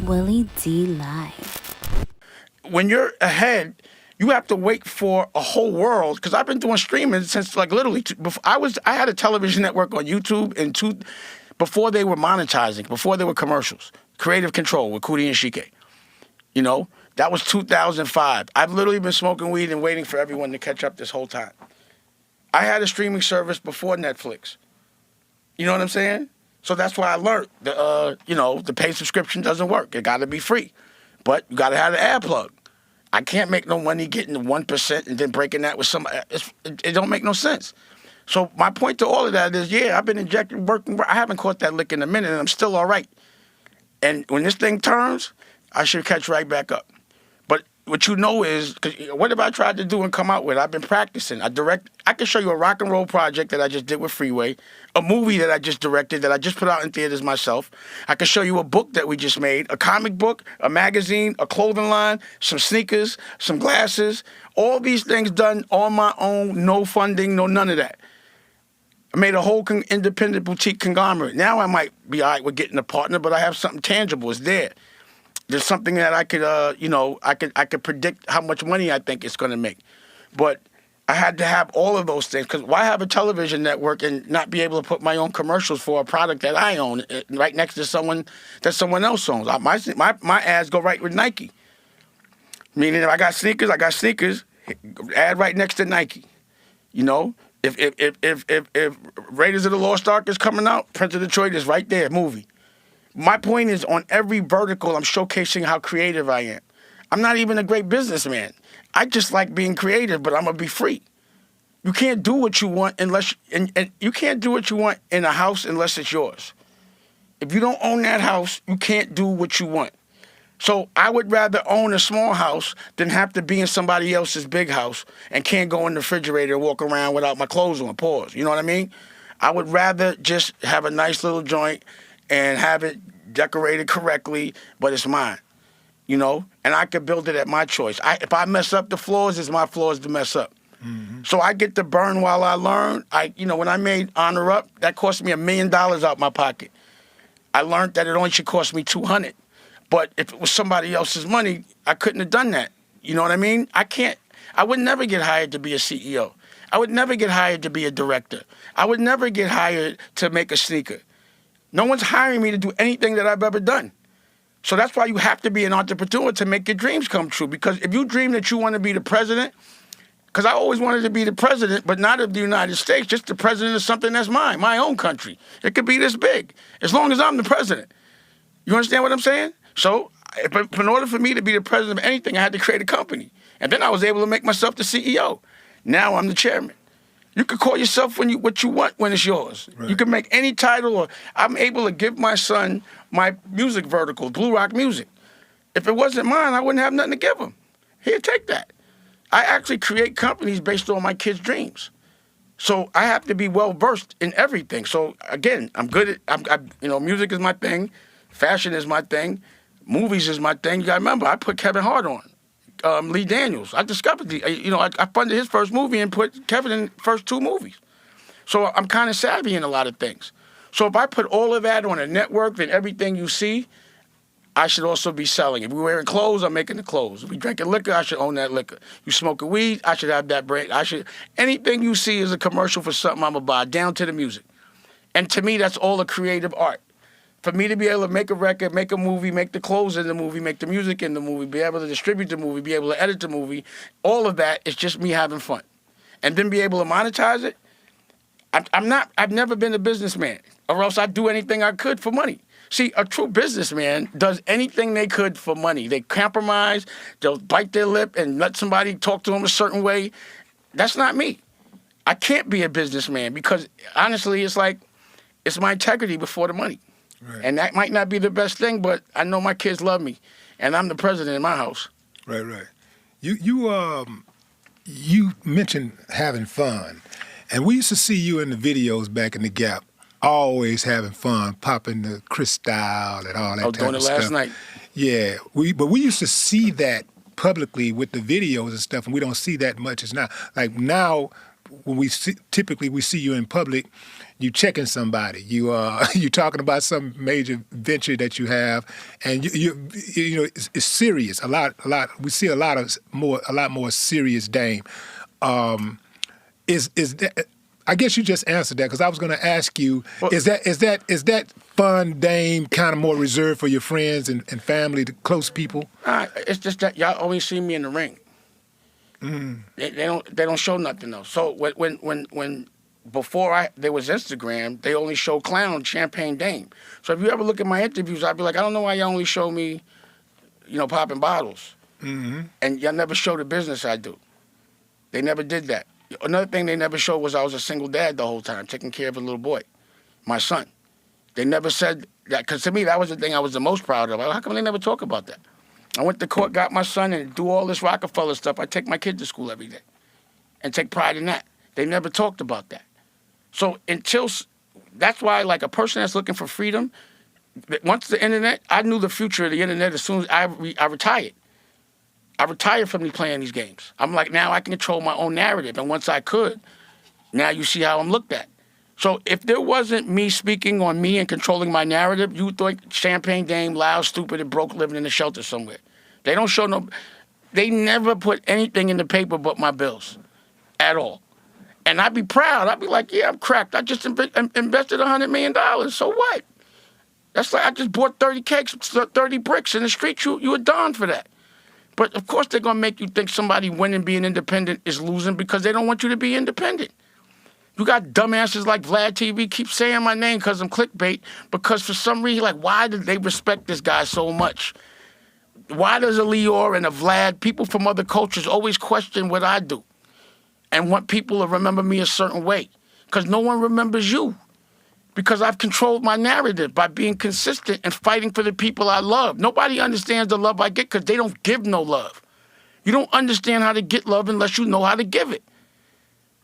Willie D Live. When you're ahead, you have to wait for a whole world. Because I've been doing streaming since like literally. Before I had a television network on YouTube before they were monetizing, before they were commercials. Creative Control with Cootie and Shike. You know, that was 2005. I've literally been smoking weed and waiting for everyone to catch up this whole time. I had a streaming service before Netflix. You know what I'm saying? So that's why I learned, the paid subscription doesn't work. It got to be free. But you got to have an ad plug. I can't make no money getting the 1% and then breaking that with somebody. It don't make no sense. So my point to all of that is, I've been injecting, working. I haven't caught that lick in a minute, and I'm still all right. And when this thing turns, I should catch right back up. But what you know is, cause what have I tried to do and come out with? I've been practicing. I can show you a rock and roll project that I just did with Freeway, a movie that I just directed that I just put out in theaters myself. I can show you a book that we just made, a comic book, a magazine, a clothing line, some sneakers, some glasses, all these things done on my own, no funding, no none of that. I made a whole independent boutique conglomerate. Now I might be all right with getting a partner, but I have something tangible. It's there. There's something that I could, I could predict how much money I think it's going to make. But I had to have all of those things, because why have a television network and not be able to put my own commercials for a product that I own right next to someone that someone else owns? My ads go right with Nike. Meaning if I got sneakers, ad right next to Nike. You know? If Raiders of the Lost Ark is coming out, Prince of Detroit is right there, movie. My point is, on every vertical, I'm showcasing how creative I am. I'm not even a great businessman. I just like being creative, but I'm gonna be free. You can't do what you want unless, and you can't do what you want in a house unless it's yours. If you don't own that house, you can't do what you want. So I would rather own a small house than have to be in somebody else's big house and can't go in the refrigerator and walk around without my clothes on. Pause. You know what I mean? I would rather just have a nice little joint and have it decorated correctly, but it's mine. You know? And I could build it at my choice. If I mess up the floors, it's my floors to mess up. Mm-hmm. So I get to burn while I learn. When I made Honor Up, that cost me $1 million out my pocket. I learned that it only should cost me $200. But if it was somebody else's money, I couldn't have done that. You know what I mean? I would never get hired to be a CEO. I would never get hired to be a director. I would never get hired to make a sneaker. No one's hiring me to do anything that I've ever done. So that's why you have to be an entrepreneur to make your dreams come true. Because if you dream that you want to be the president, because I always wanted to be the president, but not of the United States, just the president of something that's mine, my own country. It could be this big, as long as I'm the president. You understand what I'm saying? So in order for me to be the president of anything, I had to create a company. And then I was able to make myself the CEO. Now I'm the chairman. You could call yourself what you want when it's yours. Right. You can make any title. Or I'm able to give my son my music vertical, Blue Rock Music. If it wasn't mine, I wouldn't have nothing to give him. Here, take that. I actually create companies based on my kids' dreams. So I have to be well-versed in everything. So again, I'm good at, music is my thing. Fashion is my thing. Movies is my thing. You got to remember, I put Kevin Hart on. Lee Daniels. I discovered I funded his first movie and put Kevin in the first 2 movies. So I'm kind of savvy in a lot of things. So if I put all of that on a network, then everything you see, I should also be selling. If we're wearing clothes, I'm making the clothes. If we drinking liquor, I should own that liquor. You smoking weed, I should have that brand. Anything you see is a commercial for something I'm going to buy, down to the music. And to me, that's all a creative art. For me to be able to make a record, make a movie, make the clothes in the movie, make the music in the movie, be able to distribute the movie, be able to edit the movie, all of that is just me having fun. And then be able to monetize it, I've never been a businessman, or else I'd do anything I could for money. See, a true businessman does anything they could for money. They compromise, they'll bite their lip and let somebody talk to them a certain way. That's not me. I can't be a businessman because, honestly, it's my integrity before the money. Right. And that might not be the best thing, but I know my kids love me, and I'm the president in my house. Right. You mentioned having fun, and we used to see you in the videos back in the Gap, always having fun, popping the crystal and all that type of stuff. I was doing it last night. Yeah, but we used to see that publicly with the videos and stuff, and we don't see that much as now. Like now, when typically we see you in public, you checking somebody, you talking about some major venture that you have, and you know it's serious. A lot. We see a lot more serious Dame. Is that? I guess you just answered that because I was going to ask you: well, is that fun Dame kind of more reserved for your friends and family, the close people? It's just that y'all only see me in the ring. Mm. They don't show nothing else. So when before there was Instagram, they only show clown Champagne Dame. So if you ever look at my interviews, I'd be like, I don't know why y'all only show me, popping bottles, and y'all never show the business I do. They never did that. Another thing they never showed was I was a single dad the whole time, taking care of a little boy, my son. They never said that, because to me, that was the thing I was the most proud of. How come they never talk about that? I went to court, got my son, and do all this Rockefeller stuff. I take my kid to school every day and take pride in that. They never talked about that. So that's why, like, a person that's looking for freedom, once the internet, I knew the future of the internet as soon as I retired. I retired from playing these games. I'm like, now I can control my own narrative. And once I could, now you see how I'm looked at. So if there wasn't me speaking on me and controlling my narrative, you would think Champagne Dame, loud, stupid, and broke, living in a shelter somewhere. They don't show they never put anything in the paper but my bills at all. And I'd be proud. I'd be like, yeah, I'm cracked. I just invested $100 million. So what? That's like I just bought 30 cakes, 30 bricks in the street. You a don for that. But, of course, they're going to make you think somebody winning being independent is losing because they don't want you to be independent. You got dumbasses like Vlad TV keep saying my name because I'm clickbait, because for some reason, like, why do they respect this guy so much? Why does a Lior and a Vlad, people from other cultures, always question what I do and want people to remember me a certain way? Because no one remembers you. Because I've controlled my narrative by being consistent and fighting for the people I love. Nobody understands the love I get because they don't give no love. You don't understand how to get love unless you know how to give it.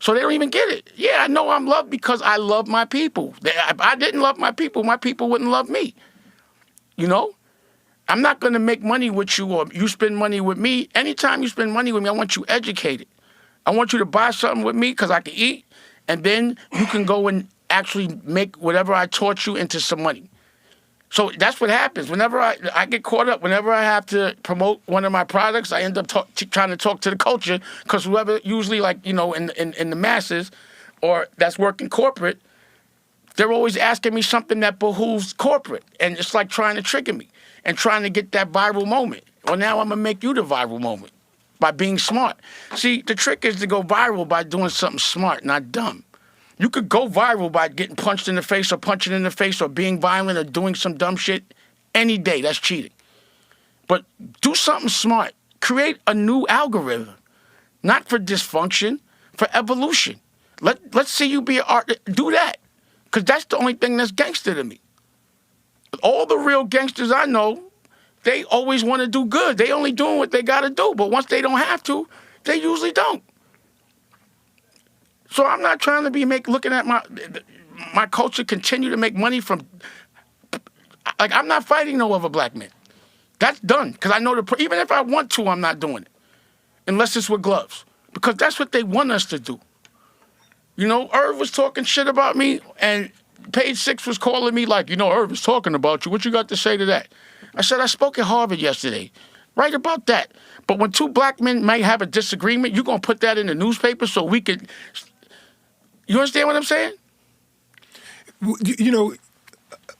So they don't even get it. Yeah, I know I'm loved because I love my people. If I didn't love my people wouldn't love me. I'm not going to make money with you or you spend money with me. Anytime you spend money with me, I want you educated. I want you to buy something with me because I can eat, and then you can go and actually make whatever I taught you into some money. So that's what happens. Whenever I get caught up, whenever I have to promote one of my products, I end up trying to talk to the culture, because whoever, usually in the masses or that's working corporate, they're always asking me something that behooves corporate. And it's like trying to trigger me and trying to get that viral moment. Well, now I'm going to make you the viral moment by being smart. See, the trick is to go viral by doing something smart, not dumb. You could go viral by getting punched in the face or punching in the face or being violent or doing some dumb shit any day. That's cheating. But do something smart. Create a new algorithm, not for dysfunction, for evolution. Let's see you be an artist. Do that, because that's the only thing that's gangster to me. All the real gangsters I know, they always want to do good. They only doing what they got to do. But once they don't have to, they usually don't. So I'm not trying to be looking at my culture continue to make money from, like, I'm not fighting no other black men. That's done, because I know even if I want to, I'm not doing it, unless it's with gloves, because that's what they want us to do. Irv was talking shit about me, and Page 6 was calling me like, Irv is talking about you. What you got to say to that? I said, I spoke at Harvard yesterday. Right about that. But when two black men might have a disagreement, you're going to put that in the newspaper so we could... You understand what I'm saying?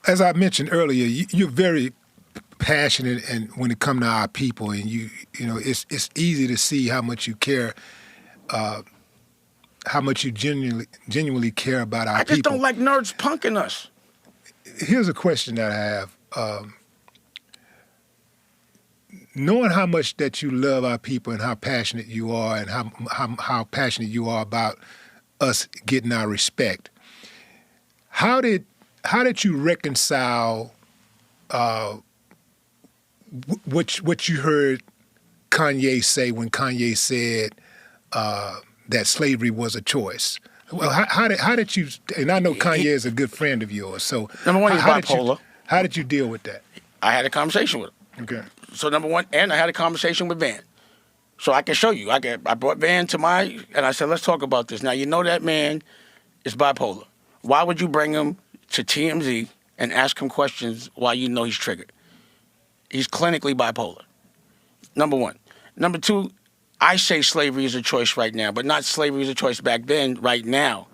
As I mentioned earlier, you're very passionate, and when it comes to our people, and it's easy to see how much you care, how much you genuinely care about our people. I just don't like nerds punking us. Here's a question that I have. Knowing how much that you love our people and how passionate you are, and how passionate you are about us getting our respect, how did you reconcile what you heard Kanye say when Kanye said that slavery was a choice? Well, how did you? And I know Kanye is a good friend of yours, so number one, he's bipolar. How did you deal with that? I had a conversation with him. Okay. So number one, and I had a conversation with Van. So I can show you. I brought Van to and I said, let's talk about this. Now, that man is bipolar. Why would you bring him to TMZ and ask him questions while you know he's triggered? He's clinically bipolar. Number one. Number two, I say slavery is a choice right now, but not slavery is a choice back then, right now.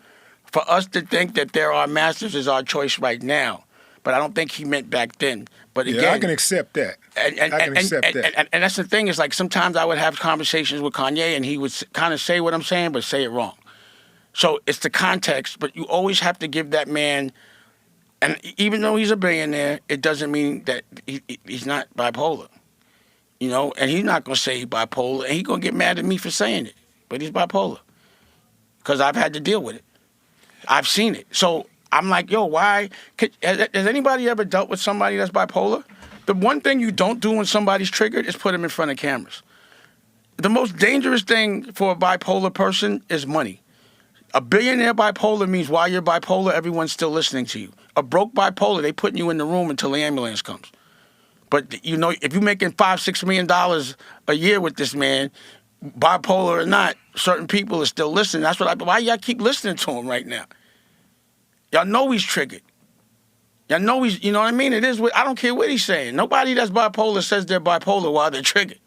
For us to think that there are masters is our choice right now. But I don't think he meant back then. But again, yeah, I can accept that. I can accept that. And that's the thing, is like sometimes I would have conversations with Kanye and he would kind of say what I'm saying, but say it wrong. So it's the context, but you always have to give that man, and even though he's a billionaire, it doesn't mean that he's not bipolar. You know, and he's not going to say he's bipolar, and he's going to get mad at me for saying it, but he's bipolar. Because I've had to deal with it. I've seen it. So I'm like, yo, why? Has anybody ever dealt with somebody that's bipolar? The one thing you don't do when somebody's triggered is put them in front of cameras. The most dangerous thing for a bipolar person is money. A billionaire bipolar means while you're bipolar, everyone's still listening to you. A broke bipolar, they putting you in the room until the ambulance comes. But, you know, if you're making $5-6 million a year with this man, bipolar or not, certain people are still listening. That's why y'all keep listening to him right now. Y'all know he's triggered. Y'all know he's, you know what I mean? It is, I don't care what he's saying. Nobody that's bipolar says they're bipolar while they're triggered.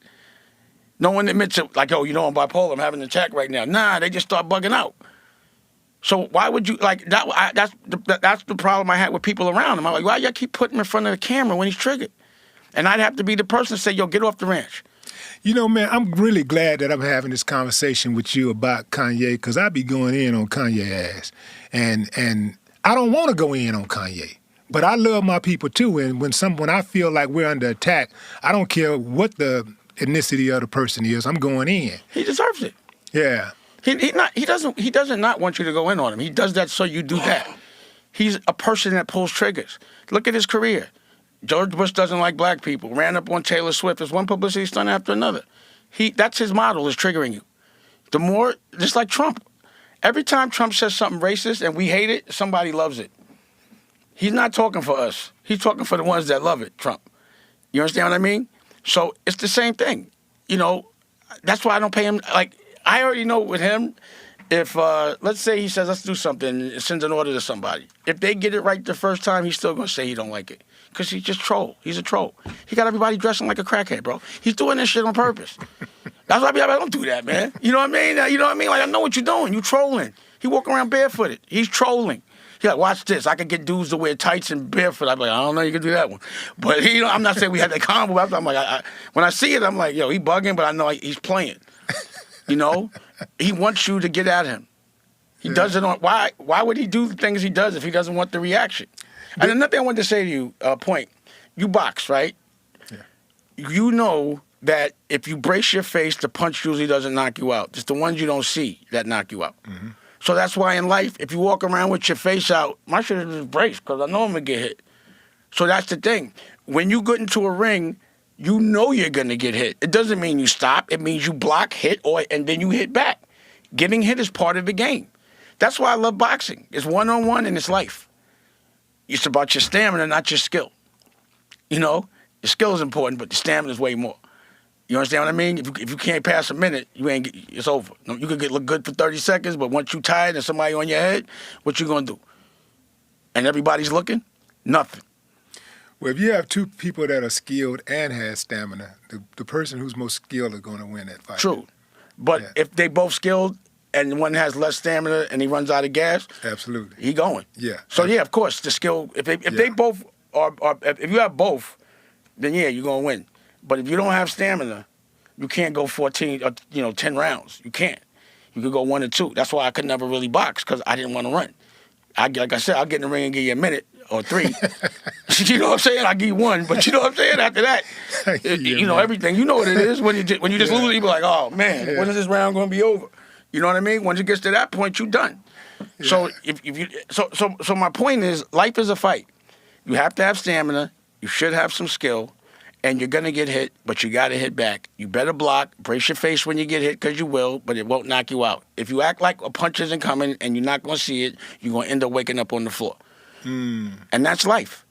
No one admits it, like, oh, you know I'm bipolar, I'm having an attack right now. Nah, they just start bugging out. So why would you, like, that's the problem I had with people around him. I'm like, why y'all keep putting him in front of the camera when he's triggered? And I'd have to be the person to say, yo, get off the ranch. You know, man, I'm really glad that I'm having this conversation with you about Kanye, because I be going in on Kanye ass. And I don't want to go in on Kanye. But I love my people too, and when I feel like we're under attack, I don't care what the ethnicity of the person is. I'm going in. He deserves it. Yeah. He doesn't not want you to go in on him. He does that so you do that. He's a person that pulls triggers. Look at his career. George Bush doesn't like black people. Ran up on Taylor Swift. There's one publicity stunt after another. That's his model, is triggering you. The more, just like Trump. Every time Trump says something racist and we hate it, somebody loves it. He's not talking for us. He's talking for the ones that love it, Trump. You understand what I mean? So it's the same thing. You know, that's why I don't pay him. Like, I already know with him, if, let's say he says, let's do something, and sends an order to somebody. If they get it right the first time, he's still going to say he don't like it. Because he's just troll. He's a troll. He got everybody dressing like a crackhead, bro. He's doing this shit on purpose. That's why I be like, don't do that, man. You know what I mean? You know what I mean? Like, I know what you're doing. You trolling. He walking around barefooted. He's trolling. He's like, watch this. I could get dudes to wear tights and barefoot. I'm like, I don't know, you can do that one. But I'm not saying we had that combo. I'm like, when I see it, I'm like, yo, he bugging, but I know he's playing. You know? He wants you to get at him. He does it on, why would he do the things he does if he doesn't want the reaction? And another thing I wanted to say to you, point, you box, right? Yeah. You know that if you brace your face, the punch usually doesn't knock you out. It's the ones you don't see that knock you out. Mm-hmm. So that's why in life, if you walk around with your face out, my shit is just braced because I know I'm going to get hit. So that's the thing. When you get into a ring, you know you're going to get hit. It doesn't mean you stop. It means you block, hit, and then you hit back. Getting hit is part of the game. That's why I love boxing. It's one-on-one and it's life. It's about your stamina, not your skill. You know, your skill is important, but the stamina is way more. You understand what I mean? If you can't pass a minute, it's over. You could look good for 30 seconds, but once you're tired and somebody on your head, what you gonna do? And everybody's looking? Nothing. Well, if you have two people that are skilled and have stamina, the person who's most skilled is going to win that fight. True. But if they both skilled and one has less stamina and he runs out of gas, absolutely, he going. Yeah. So yeah, of course, the skill. If they both are, if you have both, then yeah, you're gonna win. But if you don't have stamina, you can't go 14 or 10 rounds. You can't. You could go 1 or 2. That's why I could never really box, because I didn't want to run. Like I said, I'll get in the ring and give you a minute or 3. You know what I'm saying? I'll give you 1, but you know what I'm saying? After that, everything. You know what it is. When you just lose, you be like, oh man, when is this round going to be over? You know what I mean? Once it gets to that point, you're done. Yeah. So so my point is, life is a fight. You have to have stamina. You should have some skill. And you're going to get hit, but you got to hit back. You better block, brace your face when you get hit, because you will, but it won't knock you out. If you act like a punch isn't coming and you're not going to see it, you're going to end up waking up on the floor. And that's life.